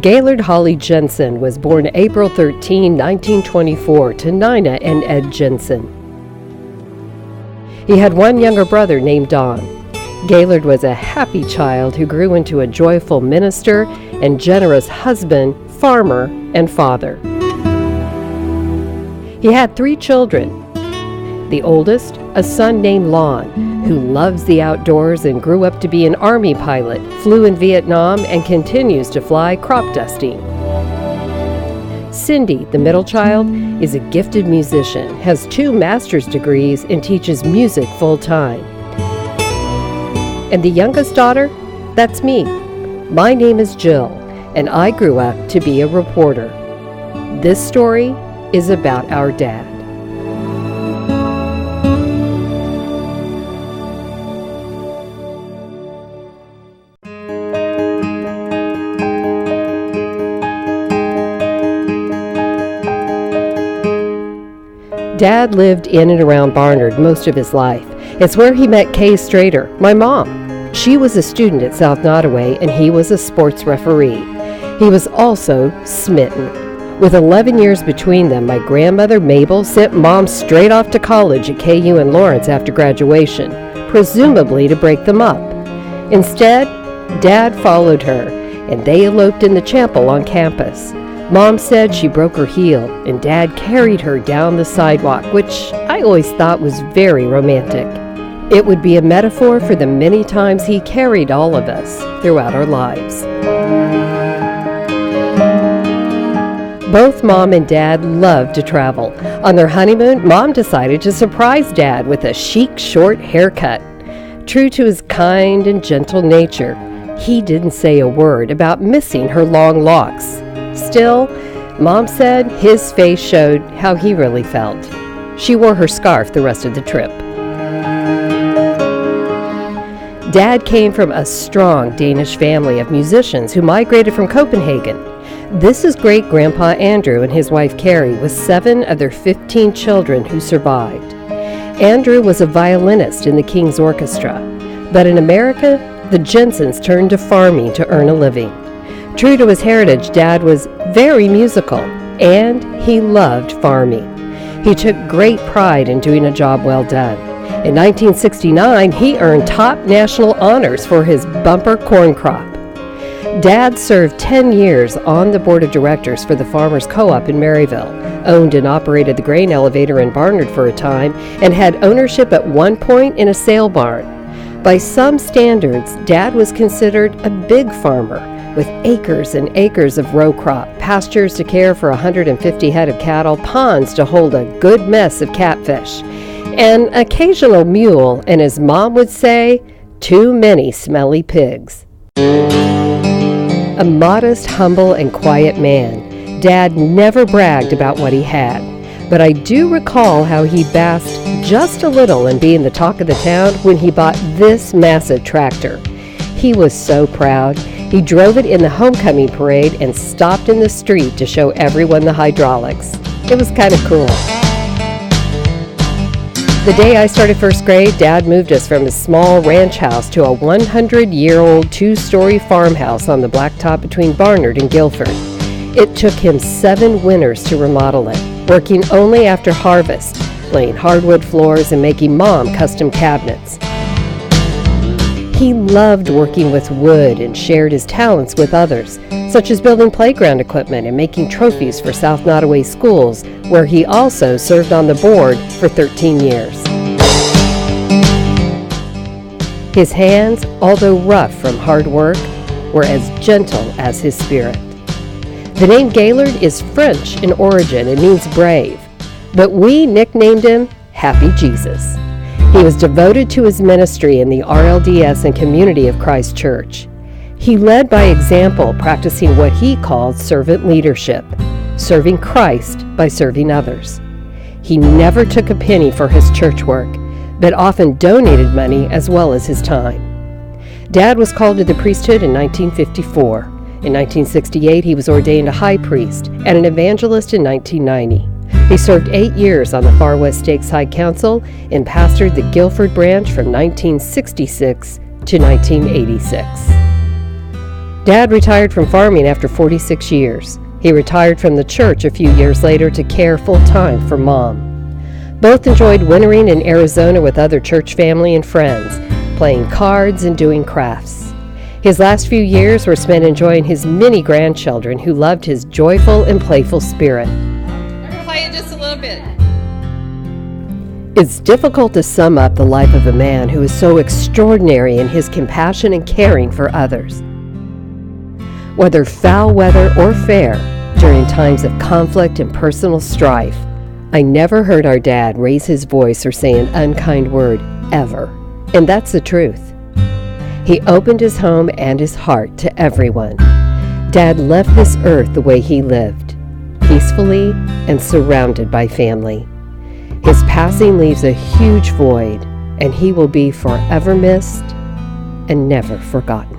Gaylord Hawley Jensen was born April 13, 1924 to Nina and Ed Jensen. He had one younger brother named Don. Gaylord was a happy child who grew into a joyful minister and generous husband, farmer, and father. He had 3 children. The oldest, a son named Lon, who loves the outdoors and grew up to be an Army pilot, flew in Vietnam, and continues to fly crop dusting. Cindy, the middle child, is a gifted musician, has 2 master's degrees, and teaches music full-time. And the youngest daughter? That's me. My name is Jill, and I grew up to be a reporter. This story is about our dad. Dad lived in and around Barnard most of his life. It's where he met Kay Strader, my mom. She was a student at South Nottoway, and he was a sports referee. He was also smitten. With 11 years between them, my grandmother Mabel sent Mom straight off to college at KU in Lawrence after graduation, presumably to break them up. Instead, Dad followed her, and they eloped in the chapel on campus. Mom said she broke her heel, and Dad carried her down the sidewalk, which I always thought was very romantic. It would be a metaphor for the many times he carried all of us throughout our lives. Both Mom and Dad loved to travel. On their honeymoon, Mom decided to surprise Dad with a chic, short haircut. True to his kind and gentle nature, he didn't say a word about missing her long locks. Still, Mom said his face showed how he really felt. She wore her scarf the rest of the trip. Dad came from a strong Danish family of musicians who migrated from Copenhagen. This is great-grandpa Andrew and his wife Carrie, with 7 of their 15 children who survived. Andrew was a violinist in the King's Orchestra, but in America, the Jensens turned to farming to earn a living. True to his heritage, Dad was very musical, and he loved farming. He took great pride in doing a job well done. In 1969, he earned top national honors for his bumper corn crop. Dad served 10 years on the board of directors for the Farmers Co-op in Maryville, owned and operated the grain elevator in Barnard for a time, and had ownership at one point in a sale barn. By some standards, Dad was considered a big farmer, with acres and acres of row crop, pastures to care for 150 head of cattle, ponds to hold a good mess of catfish, an occasional mule, and as Mom would say, too many smelly pigs. A modest, humble, and quiet man, Dad never bragged about what he had, but I do recall how he basked just a little in being the talk of the town when he bought this massive tractor. He was so proud. He drove it in the homecoming parade and stopped in the street to show everyone the hydraulics. It was kind of cool. The day I started first grade, Dad moved us from a small ranch house to a 100-year-old 2-story farmhouse on the blacktop between Barnard and Guilford. It took him 7 winters to remodel it, working only after harvest, laying hardwood floors and making Mom custom cabinets. He loved working with wood and shared his talents with others, such as building playground equipment and making trophies for South Nottoway schools, where he also served on the board for 13 years. His hands, although rough from hard work, were as gentle as his spirit. The name Gaylord is French in origin and means brave, but we nicknamed him Happy Jesus. He was devoted to his ministry in the RLDS and Community of Christ Church. He led by example, practicing what he called servant leadership, serving Christ by serving others. He never took a penny for his church work, but often donated money as well as his time. Dad was called to the priesthood in 1954. In 1968, he was ordained a high priest and an evangelist in 1990. He served 8 years on the Far West Stakes High Council and pastored the Guilford branch from 1966 to 1986. Dad retired from farming after 46 years. He retired from the church a few years later to care full-time for Mom. Both enjoyed wintering in Arizona with other church family and friends, playing cards and doing crafts. His last few years were spent enjoying his many grandchildren who loved his joyful and playful spirit. I'm going to play it just a little bit. It's difficult to sum up the life of a man who is so extraordinary in his compassion and caring for others. Whether foul weather or fair, during times of conflict and personal strife, I never heard our dad raise his voice or say an unkind word, ever. And that's the truth. He opened his home and his heart to everyone. Dad left this earth the way he lived, peacefully and surrounded by family. His passing leaves a huge void, and he will be forever missed and never forgotten.